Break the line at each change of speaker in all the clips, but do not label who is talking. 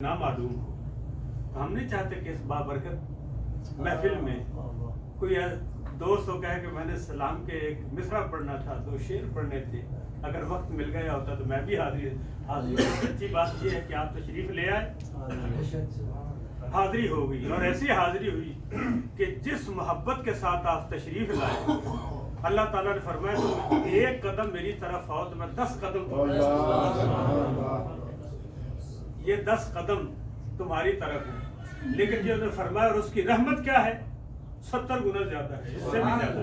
ना मालूम हो तो हम नहीं चाहते कि इस बाबरकत महफिल में कोई दोस्त हो कहे कि मैंने सलाम के एक मिसरा पढ़ना था, 2 शेर पढ़ने थे, अगर वक्त मिल गया होता तो मैं भी हाजिर। सच्ची बात यह है कि आप तशरीफ ले आए, हाजिरी हो गई, और ऐसी हाजिरी हुई कि जिस मोहब्बत के साथ आप तशरीफ लाए, अल्लाह ताला ने फरमाया तुम 1 कदम मेरी तरफ आओ तो मैं 10 कदम, ये 10 कदम तुम्हारी तरफ है। लेकिन जो उन्होंने फरमाया, और उसकी रहमत क्या है, 70 गुना ज्यादा है, इससे भी ज्यादा।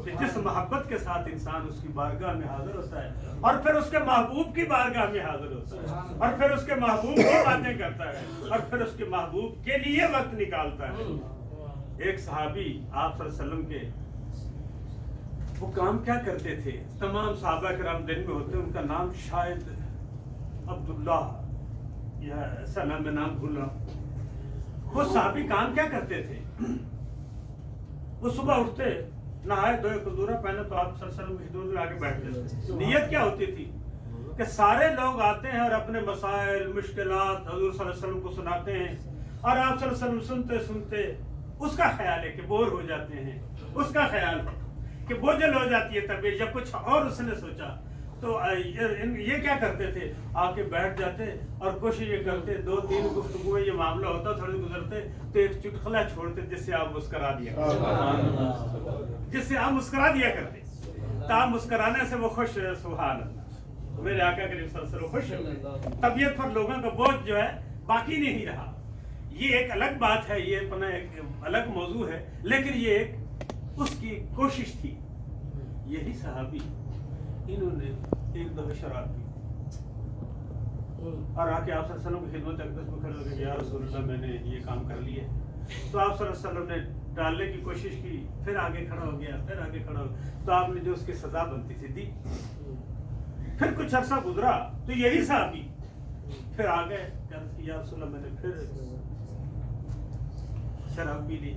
कि जिस मोहब्बत के साथ इंसान उसकी बारगाह में हाजिर होता है, और फिर उसके महबूब की बारगाह में हाजिर होता है, और फिर उसके महबूब की बातें करता है, और फिर उसके महबूब के लिए वक्त निकालता है। एक सहाबी आप सल्लल्लाहु अलैहि वसल्लम के, वो काम क्या करते थे, तमाम सहाबा किराम दिन में होते, उनका नाम शायद अब्दुल्ला, या ऐसा नाम, मैं नाम भूल रहा हूँ। वो सहाबी काम क्या करते थे, वो सुबह उठते, नहाए धोए, कुदूरा पहने तो आप सल्लल्लाहु अलैहि वसल्लम की खिदमत में आके बैठ जाते। नियत क्या होती थी कि सारे लोग आते हैं और अपने मसाइल मुश्किलात हजूर सल्लल्लाहु अलैहि वसल्लम को सुनाते हैं, और आप सल्लल्लाहु अलैहि वसल्लम सुनते सुनते उसका ख्याल है कि बोर हो जाते हैं, उसका ख्याल है कि बोझल हो जाती है तबीयत, या कुछ और उसने सोचा। तो ये क्या करते थे, आके बैठ जाते और कोशिश ये करते, 2-3 गुफ्तगू में ये मामला होता, थोड़े गुजरते तो एक चुटकुला छोड़ते जिससे आप मुस्करा दिया, जिससे आप मुस्करा दिया करते, तो आप मुस्कराने से वो खुश है। सुभान अल्लाह, मेरे आका करीम सल्लल्लाहु अलैहि वसल्लम खुश है, तबीयत पर लोगों का बोझ जो है बाकी नहीं रहा। ये एक अलग बात है, ये अपना एक अलग मौजू है, लेकिन ये एक उसकी कोशिश थी। यही सहाबी, इन्होंने एक दफा शराब पी और आके आप सल्लल्लाहु अलैहि वसल्लम की खिदमत अक़दस में खड़े होकर, या रसूल अल्लाह मैंने ये काम कर लिया। तो आप सल्लल्लाहु अलैहि वसल्लम ने टालने की कोशिश की, फिर आगे खड़ा हो गया, फिर आगे खड़ा हो गया, तो आपने जो उसकी सजा बनती थी दी। फिर कुछ अरसा गुजरा तो यही सहाबी फिर आ गए, या रसूल अल्लाह मैंने फिर शराब पी ली।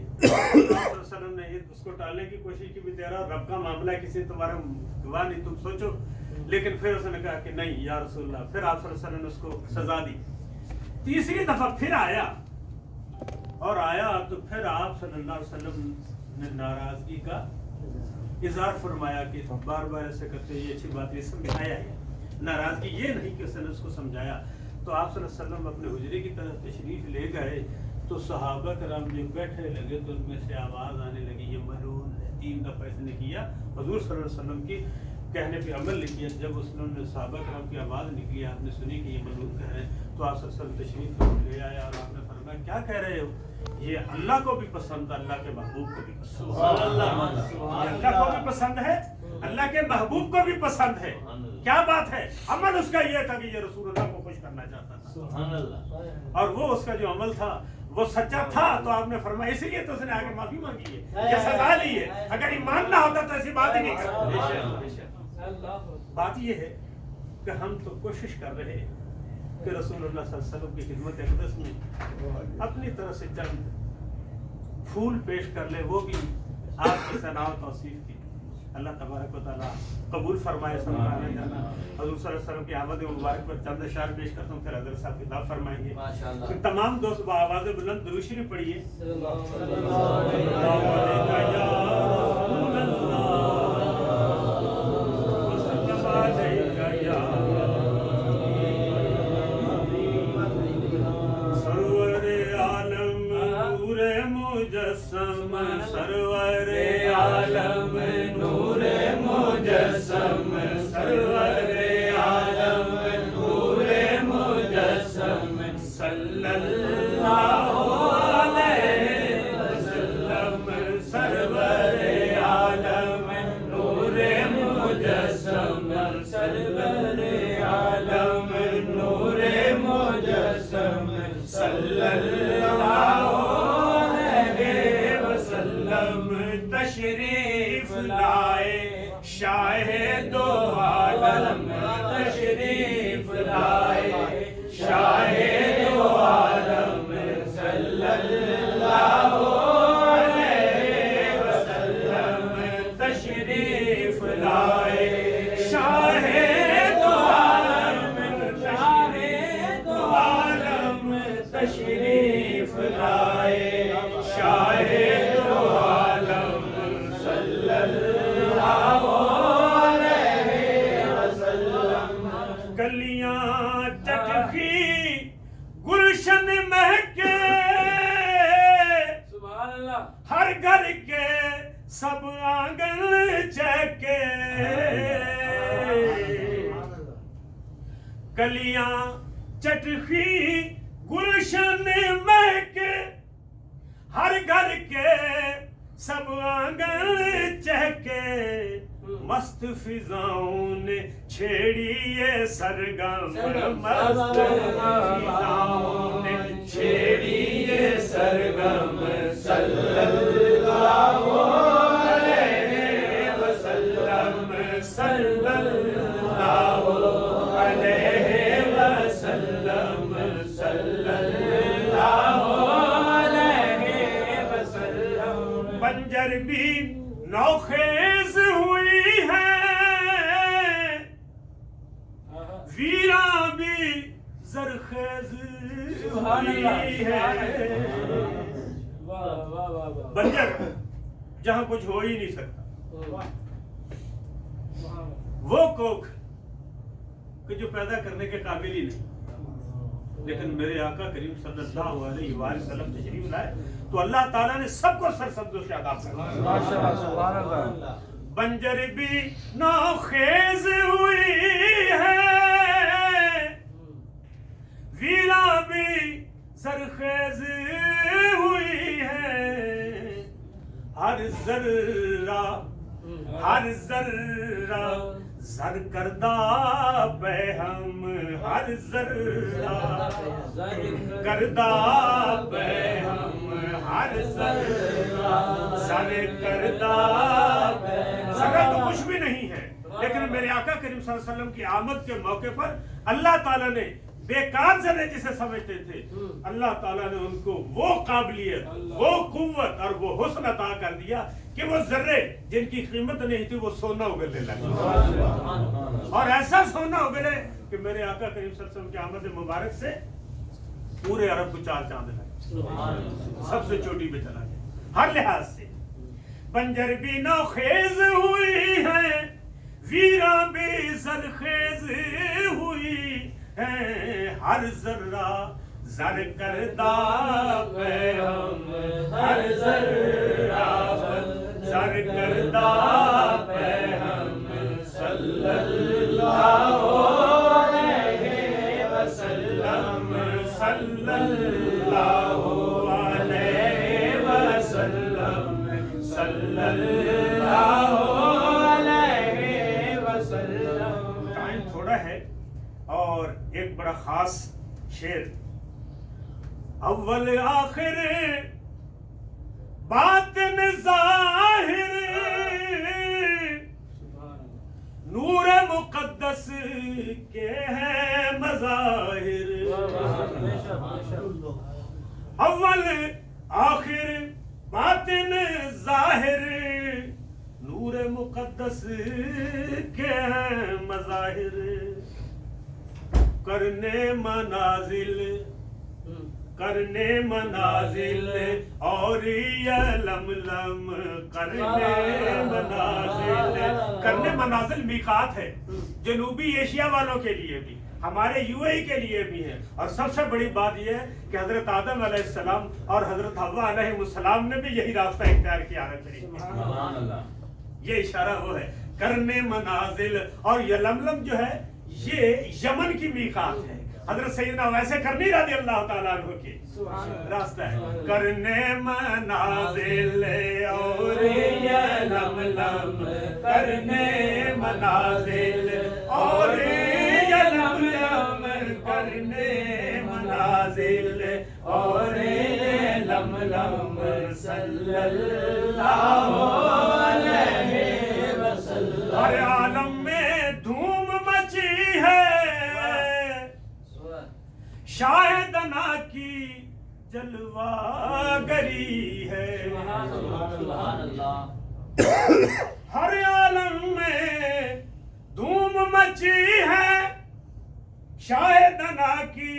वसल्लम ने ये उसको टालने की कोशिश की, भी तेरा रब का मामला है, किसी तुम्हारा गवाह नहीं, तुम सोचो। लेकिन फिर उसने कहा कि नहीं या रसूलल्लाह, फिर आप सल्लल्लाहु अलैहि वसल्लम ने उसको सजा दी। तीसरी दफा फिर आया, और आया तो फिर आप सल्लल्लाहु अलैहि वसल्लम ने नाराजगी का इजहार फरमाया कि बार बार ऐसे करते, ये अच्छी बात, ये समझाया है। नाराजगी ये नहीं कि उसने उसको समझाया। तो आप सल्लल्लाहु अलैहि वसल्लम अपने हुजरे की तरफ तशरीफ ले गए, तो सहाबा कराम जो बैठे लगे तो उनमें से आवाज़ आने लगी, ये मलून है। 3 दफ़ा इसने किया, हुज़ूर सल्लल्लाहु अलैहि वसल्लम की कहने पे अमल नहीं किया। जब उसने सहाबा कराम की आवाज़ निकली, आपने सुनी कि ये मलून कह रहे हैं, तो आप सल्लल्लाहु अलैहि वसल्लम तशरीफ ले आया और आपने फरमाया क्या कह रहे हो, ये अल्लाह को भी पसंद, अल्लाह के महबूब को भी पसंद, अल्लाह को भी पसंद है, अल्लाह के महबूब को भी पसंद है। क्या बात है, अमल उसका ये था कि ये रसूलुल्लाह को खुश करना चाहता था, और वो उसका जो अमल था वो सच्चा था। तो आपने फरमाया, इसीलिए तो उसने आगे माफी मांगी है, या सजा ली है। अगर ईमान ना होता तो ऐसी बात ही नहीं करता। बात ये है कि हम तो कोशिश कर रहे हैं कि रसूलुल्लाह सल्लल्लाहु अलैहि वसल्लम की खिदमत अक़दस में अपनी तरफ से चंद फूल पेश कर ले, वो भी आपकी सना और तौसीफ की। अल्लाह तबारक व तआला कबूल फरमाए। सब आने जाना हज़ूर सल्लल्लाहु अलैहि वसल्लम की आमद मुबारक पर चंद अशआर पेश करता हूँ, फिर हज़रत साहब खिताब फरमाएंगे। तो तमाम दोस्त बाआवाज़ बुलंद दुरूद शरीफ पढ़िए। सरवरे आलम नूरे मुजस्सम, सरवरे आलम नूरे मुजस्सम, सल्लल्लाहु अलैहि वसल्लम, सरवरे आलम नूरे मुजस्सम, सरवरे आलम नूरे मुजस्सम, सल्लल्लाहु तशरीफ लाए शाहे दो आलम, तशरीफ लाए शाहे दो आलम, सल्लल्लाहु अलैहि वसल्लम, तशरीफ लाए शाहे दो आलम, शाहे दो आलम, تشریف لائے شاہ دو عالم صلی اللہ علیہ وسلم. گلیاں چٹخی گلشن مہکے ہر گھر کے سب آنگن چہکے. گلیاں چٹخی گلشن مہکے ہر گھر کے سب آنگن چہکے. مست فضاؤں نے چھیڑی یہ سرگم مست فضاؤں نے چھیڑی یہ سرگم صلی اللہ علیہ وسلم صلی اللہ علیہ وسلم صلی اللہ علیہ وسلم. بنجر بھی نوخیز ہوئی ہے ویراں بھی زرخیز ہوئی ہے. بنجر جہاں کچھ ہو ہی نہیں سکتا، وہ کوکھ کہ جو پیدا کرنے کے قابل ہی نہیں. لیکن میرے آقا کریم صلی اللہ علیہ وآلہ وسلم تشریف لائے تو اللہ تعالیٰ نے سب کو سرسبز و شاداب کر. بنجر بھی نوخیز ہوئی ہے ویراں بھی زرخیز ہوئی ہے. ہر ذرہ زر کردہ بہم ہر ذرہ کردہ بہم ہر ذرہ زر کردہ. ذرہ تو کچھ بھی نہیں ہے، لیکن میرے آقا کریم صلی اللہ علیہ وسلم کی آمد کے موقع پر اللہ تعالیٰ نے بیکار ذرے جسے سمجھتے تھے، اللہ تعالیٰ نے ان کو وہ قابلیت، وہ قوت اور وہ حسن عطا کر دیا کہ وہ ذرے جن کی قیمت نہیں تھی وہ سونا اگلنے لگے. اور ایسا سونا اگلے کہ میرے آقا کریم صلی اللہ علیہ وسلم کی آمد مبارک سے پورے عرب کو چار چاند لگے، سب سے چوٹی پہ چلا گیا ہر لحاظ سے. بنجر بھی نوخیز ہوئی ہے ویراں بھی زرخیز ہوئی ہے. ہر ذرہ زر کردہ بہم ہر ذرہ زر کردہ بہم صلی اللہ علیہ وسلم صلی اللہ علیہ وسلم صلی اللہ علیہ وسلم. ٹائم تھوڑا ہے اور ایک بڑا خاص شعر. اول آخر باطن ظاہر نور مقدس کے ہیں مظاہر. اول آخر باطن ظاہر نور مقدس کے ہیں مظاہر. کرنے منازل اور یلملم کرنے منازل میقات ہے جنوبی ایشیا والوں کے لیے بھی، ہمارے یو اے کے لیے بھی ہے. اور سب سے بڑی بات یہ ہے کہ حضرت آدم علیہ السلام اور حضرت حوا علیہ السلام نے بھی یہی راستہ اختیار کیا ہے. یہ اشارہ وہ ہے کرنے منازل. اور یلملم جو ہے یہ یمن کی میقات ہے. حضرت سیدنا ویسے کرنی رضی اللہ تعالیٰ عنہ کی راستہ ہے. کرنے منازل اور یلملم کرنے منازل اور یلملم کرنے منازل اور یلملم صلی اللہ علیہ وسلم. ہر عالم میں دھوم مچی ہے شاہدنا کی جلوہ گری ہے. ہر عالم میں دھوم مچی ہے شاہدنا کی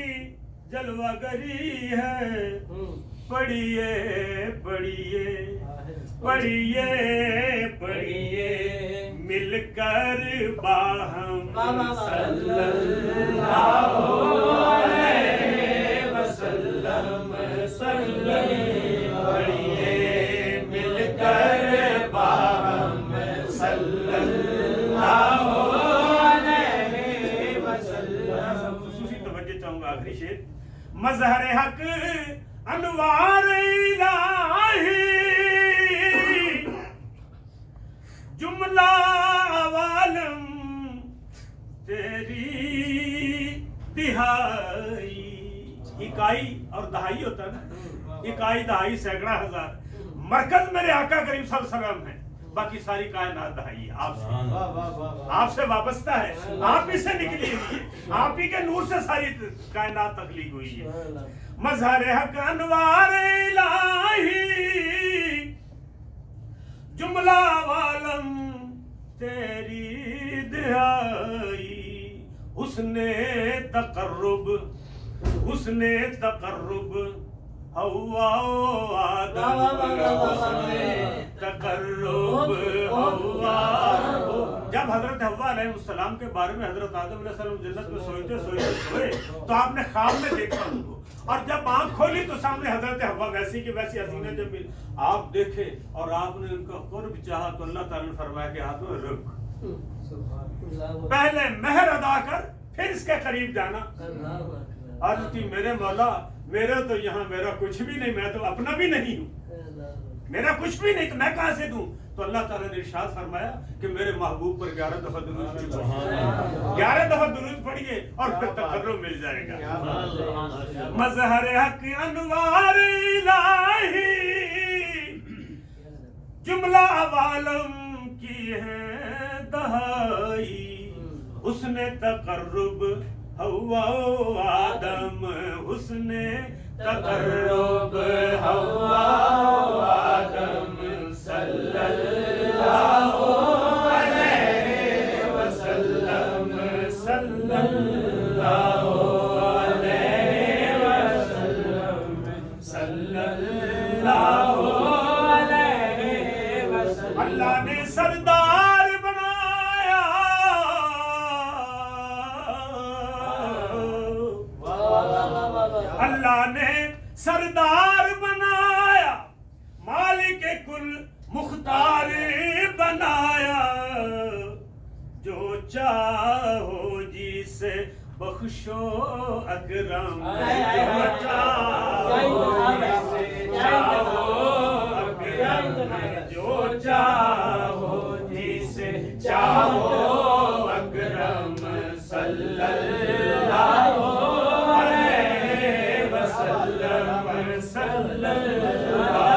جلوہ گری ہے پڑھیے پڑھیے پڑھیے پڑھیے مل کر باہم صلی اللہ علیہ وسلم پڑھیے مل کر باہم صلی اللہ علیہ وسلم. خصوصی توجہ چاہوں گا آخری شعر. مظہر حق انوار الہی جملہ عوالم تیری دہائی. اکائی اور دہائی ہوتا ہے نا, اکائی دہائی سینکڑا ہزار. مرکز میرے آقا کریم صلی اللہ علیہ وسلم ہے, باقی ساری کائنات دہائی ہے آپ سے, آپ سے وابستہ ہے, آپ ہی سے نکلی ہوئی ہے, آپ ہی کے نور سے ساری کائنات تخلیق ہوئی ہے. مظہر حق انوار الہی جملہ عالم تیری دہائی. حسن تقرب حسن تقرب ہوا آدم حسن تقرب ہوا. جب حضرت حوا علیہ السلام کے بارے میں حضرت آدم علیہ السلام جنت میں سوئے تو آپ نے خواب میں دیکھا ان کو, اور جب آنکھ کھولی تو سامنے حضرت حوا ویسی کی ویسی حسینہ جب ملی. آپ دیکھے اور آپ نے ان کا قرب چاہا تو اللہ تعالیٰ نے فرمایا کہ آدم رک, پہلے مہر ادا کر پھر اس کے قریب جانا. عرض کی میرے مولا میرا تو یہاں میرا کچھ بھی نہیں, میں تو اپنا بھی نہیں ہوں, میرا کچھ بھی نہیں, تو میں کہاں سے دوں. تو اللہ تعالیٰ نے ارشاد فرمایا کہ میرے محبوب پر 11 دفعہ درود پڑھیے, 11 دفعہ درود پڑھیے اور پھر تقرب مل جائے گا. مظہر حق انوار الہی جملہ عوالم کی ہے دہائی. حسن تقرب ہوا آدم حسن تقرب ہوا آدم صلی اللہ علیہ وسلم صلی اللہ علیہ وسلم صلی اللہ علیہ وسلم. اللہ نے سردار بنایا, اللہ نے سردار بنایا, مالک کل مختار بنایا. جو چاہو جی سے بخشو اکرم, جو چاہو جی سے چاہو اکرم, جو چاہو جی سے چاہو اکرم صلی اللہ علیہ وسلم صلی اللہ